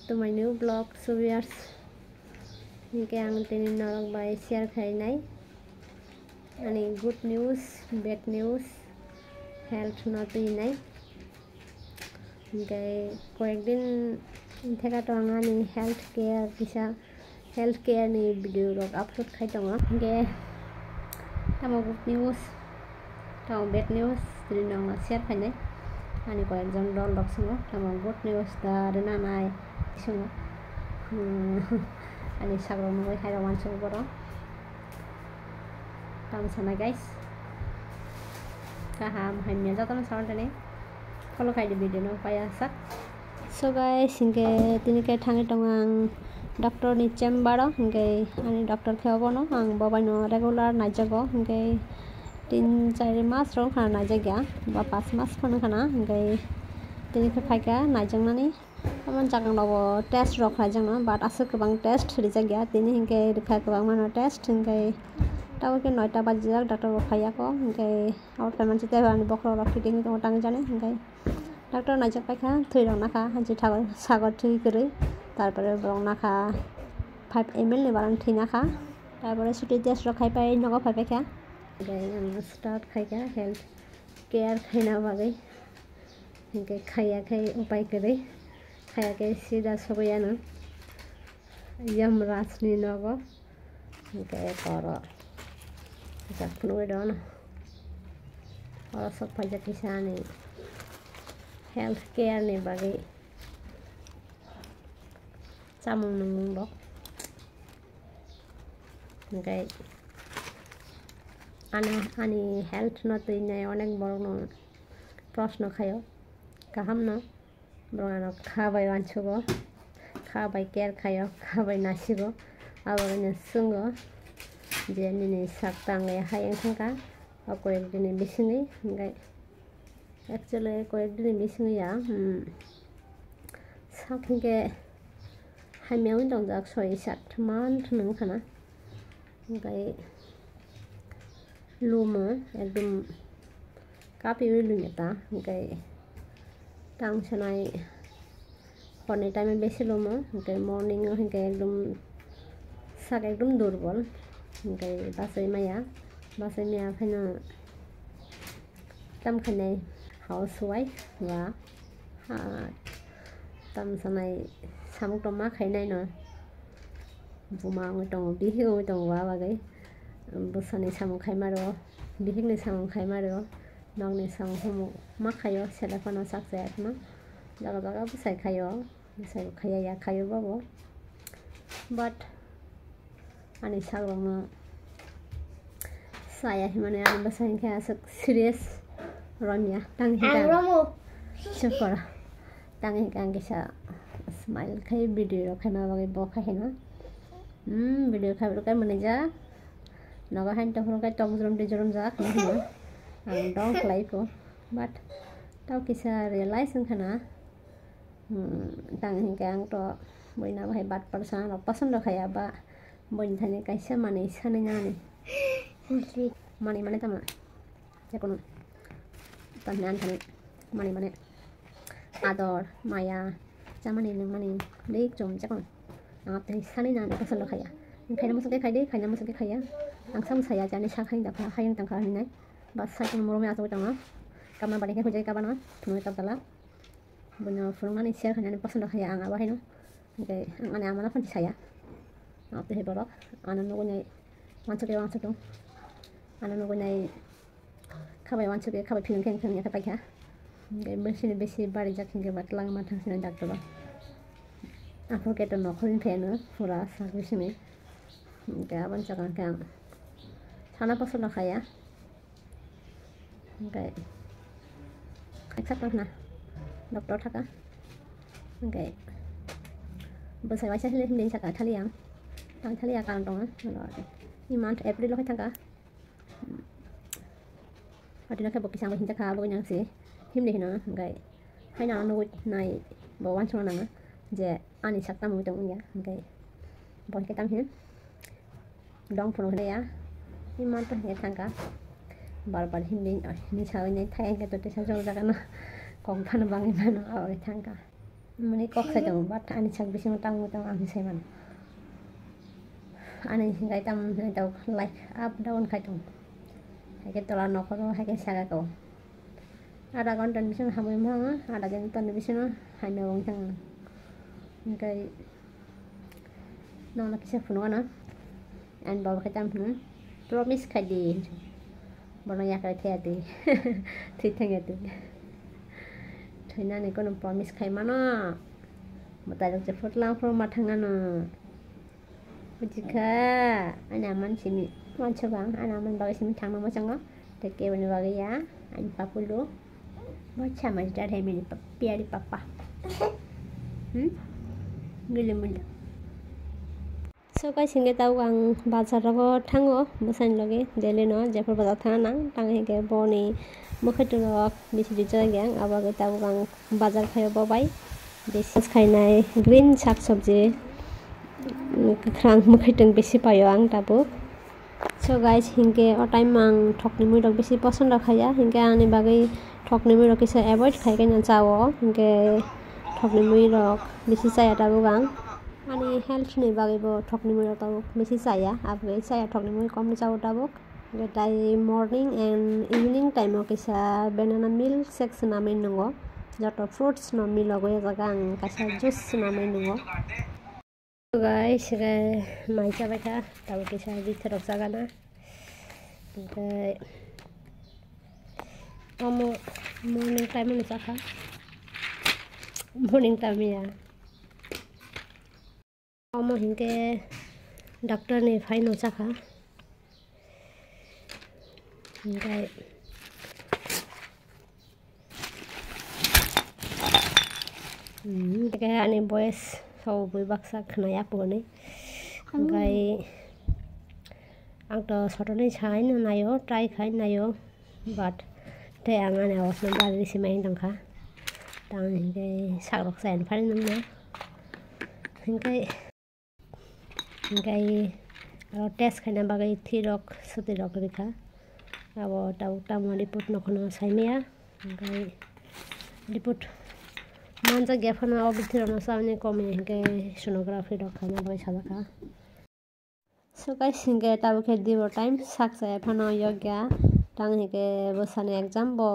to my new vlog. So viewers, hingke ang tini norok bai share khainai ani good news, bad news, health not inai. Hingke koyekdin theka to ani health care ni video rok upload khai tongo. Hingke tamo good news, tamo bad news tini norok share khainai ani koyekjon rok sungo tamo good news da rena nai sungo ani sagrong noi khaira wansu boro tam sana guys kaham hamya jatan sautane follow khai di video no paya sak. So guys hingke tini ke thangi tongang doctor ni chamber hingke ani doctor khabono ang babai no regular najago hingke 3-4 mas rong khana najagya ba 5 mas khana khana hingke tini ke phaika najangnani amon jagang lobo test rok khajang but ase kobang test rijagya tini hingke rikha kobang mano test hingke tawo ke 9ta bajijak doctor rok khaya ko hingke aur kaman chite ani bokro rok fitting to tang jane hingke doctor najak paikha thui rok nakha hanji thago sagar thui kori tarpore borong nakha 5 ml ni barang thui nakha tarpore suti test rok khai pai nogo phai paikha start khaika health care khaina bagai hingke khaya khai upai kori khaya ke sida sogoyano yam rasni nogo hingke koro jaknu don oro sok pajak kisani health care ni bagai samung nung dok hingke ani health no tuinai onek borno proshno khayo kaham no borno khabai wanchugo khabai care khayo khabai nasigo aborno sungo je nini saktange hayang thangka akoyek dini bisingi ngai actually koyek dini bisingi ya sakhingke hamyaw dong jak 6-7 month nung khana ngai lumo ekdom kapi lumeta ngai tang sanai hone time beshi lumo ngai morning ngai ekdom sak ekdom durbol ngai basai maya phano tam khane housewife wa tam sanai samuk to ma khainai no buma ngotong bihi ngotong wa bagai busani samung khai maro bihikni samung khai maro nongni samung humu ma khayo selafano sakse atma jaga jaga busai khayo busai khaya ya khayo babo but ani sagrong no saya himane ani basai kha sak serious romya tang hika chukora tang hika angisa smile khai video khai ma bagai bo khai na video khai ro kai maneja naga han to kai tong jrom de jrom jak na ang dong klai ko but tau kisa realize khana tang hingke ang to boina bhai bat parsan ro pasan ro khaya ba boin thane kaisa mane sane ngani mane tama jakono tanyan thane mane ador maya chamani ning mane lik chom jakon ang te sane ngani pasan ro khaya khaina musake khai de khaina musake khaya ang sam saya jani sakhain da hayang tang kha hinai bas sai kun morome aso tanga kamna bari ke hojai kabana thunoi tabdala buno furungani share khana ni pasanda khaya ang aba hino ngai ang ana amana phanti saya apte he borok ana no gonai wanchake wanchato ana no gonai khabai wanchake khabai philung khen khen ya paikha ngai beshi bari jakhinge batlang ma thang sina dakto apro ke to no khorin pheno pura service me ngai aban chakan kang sana pasal khaya ngai exact na doctor thaka ngai basai waisa hile hile saka thaliang tang thalia kan dong ni month april lo thaka adina ka bokisang hinta kha bo nyang se himle hina ngai haina no nai bo wan chona na je ani sakta mu tong ya ngai bon ke tam hin dong phono ya ni month he thanga bar hindi ni chawi ni thai ke to te sa jong jaga na kong phan bang na no aw thanga Mani kok saja but ani sak bisi matang ani sai man. Ani gai tam tau like up down khai tong. Hai ke tola nokoro hai ke saga ko. Ada konten bisi hamai manga, ada konten bisi na hai na wong tang. Gai nong nak kisah puno na. An bawa khai tam promise khai di. Bono ya khai thea di. Thi thang di. Thina ni kono promise khai mana. Mata jok jefot lang pro matangana. Bujika anaman sini man cobang anaman bagai sini thang nama changa teke bani bagai ya ani papulu baca majda hai meri piari papa gile mula so kai singe tau ang bazar ro thango busan lage dele no jefur bazar thana nang tang he ke boni mukhetu ro bisi dija gang abaga tau ang bazar khayo babai besi khainai green sak sabji krang mukhaiteng besi payo ang tabu so guys hingke o time mang thokni mui rok besi pasand khaya hingke ani bagai thokni mui rok kisa avoid khai kai na chawo hingke thokni mui rok besi chaya tabu bang ani health ni bagai bo thokni mui rok tabu besi chaya abai chaya thokni mui kom chawo tabu dai morning and evening time o kisa banana milk shake na mai nungo joto fruits no milogo ya jagang kasa juice na mai nungo so guys mai chabai ka tabu kisa bithorok jagana okay morning time ni chakha morning time ya hingke doctor ni phai no chakha okay kayak ani boys so bui baksa khnaya pone gai ang to sotone chai na nayo try khai nayo but te ang ane awas na bari si mai tangkha tang gai sak rok sen phari nang na gai aro test khai na bagai thirok suti rok rikha abo tau tamo report nokhono saimia gai report manja gefana obithirona samne komi hingke sonography rakhana bai sadaka so guys hingke tabu khe dibo time saksa ephano yogya tang hingke bosani exam bo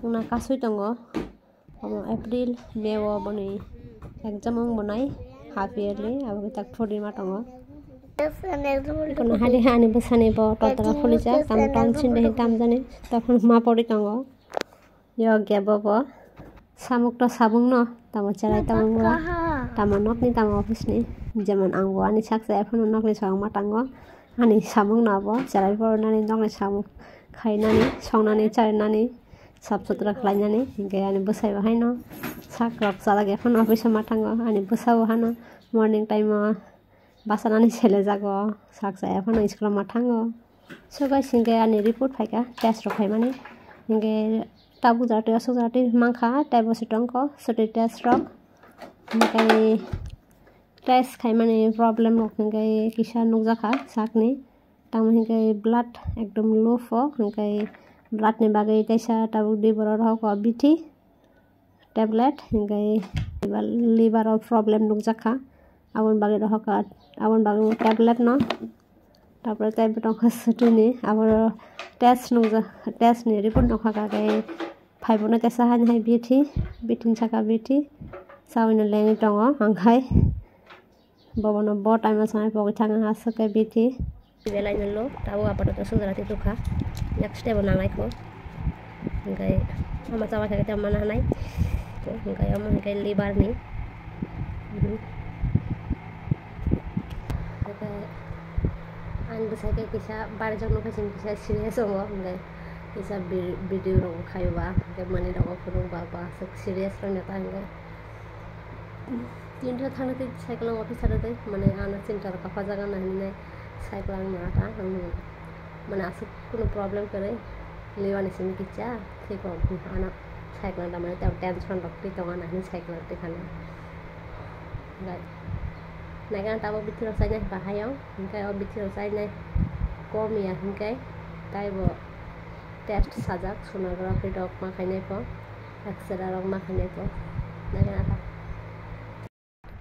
una kasui tongo omo april may o boni exam ong bonai half yearly abo tak thodi ma tongo kono hali hani bosani bo totara khulija kam ton sinde hitam jani tokhon ma pori tongo yogya bo samuk to sabung no tamo charai tamo tamo nok ni tamo office ni jeman anggo ani saksa ephono nok ni sang matango ani samung na bo charai pornani nok ni samung khainani songnani charinani sap sutra khlainani hingke ani bosai ba haino sak rok chalage phone office matango ani bosau hano morning time basanani chele jago saksa ephono school matango so guys hingke ani report phaika test rok khaimani hingke tabu jati asuk jati mangkha tabo sitongko soti test rok hingkai test khai mani problem rok hingkai kisa nukjakha sakni tang hingkai blood ekdom low fo hingkai blood ni bagai kaisa tabu diboro rok bithi tablet hingkai liver problem nukjakha abon bagai rok abon bagai tablet no tapore tablet rok sotini abor test ni report nokha kai phaibona tesa hai bithi saka bithi sawino lengi tongo angkai bobono bo time samai pogi thanga asake bithi belai nalo tabu apato to sudrati tukha next step nangai ko angkai ama chawa thake ta mana nai angkai ama angkai liver ni an besai ke kisa bar jong no khasin kisa serious ho angkai kisa video rong khayba ke mani rong phurung baba sek serious rong neta angkai tinta thangate cycle officer te mane ana center ka fajaga nahine cycle nata mane asu kono problem kare lewani sim kicha thik ana cycle da mane ta tension rokti tonga nahine cycle te khana gai naga ta bo bithiro sai nai bahayo hingkai o bithiro sai nai komia hingkai tai bo test sajak sonography rok ma khainai po x-ray rok ma khainai po naga ta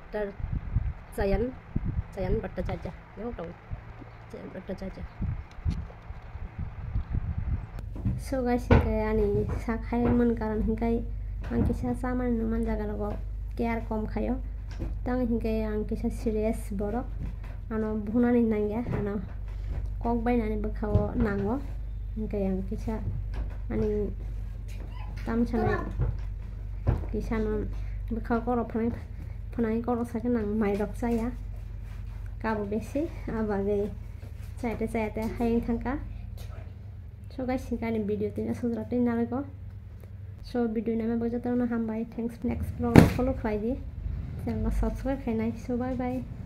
Jayan Bhattacharya. Yo dong. Jayan Bhattacharya. So guys, hingkai ani sakai mankaran hingkai ang kisa saman numan jagalogo care kom khayo. Tang hingkai ang kisa serious borok. Ano bhunani nangya ano kok bainani bkhao nango. Hingkai ang kisa ani tamchana kisa no bkhao koro phanai koro sake nang mairok saya. Kabo besi abagai chaite hayeng thangka. So guys, hingkai video tina sudratin nalago. So video nama bojata na hambai. Thanks next vlog follow khai di. Channel subscribe khai nai. So bye bye.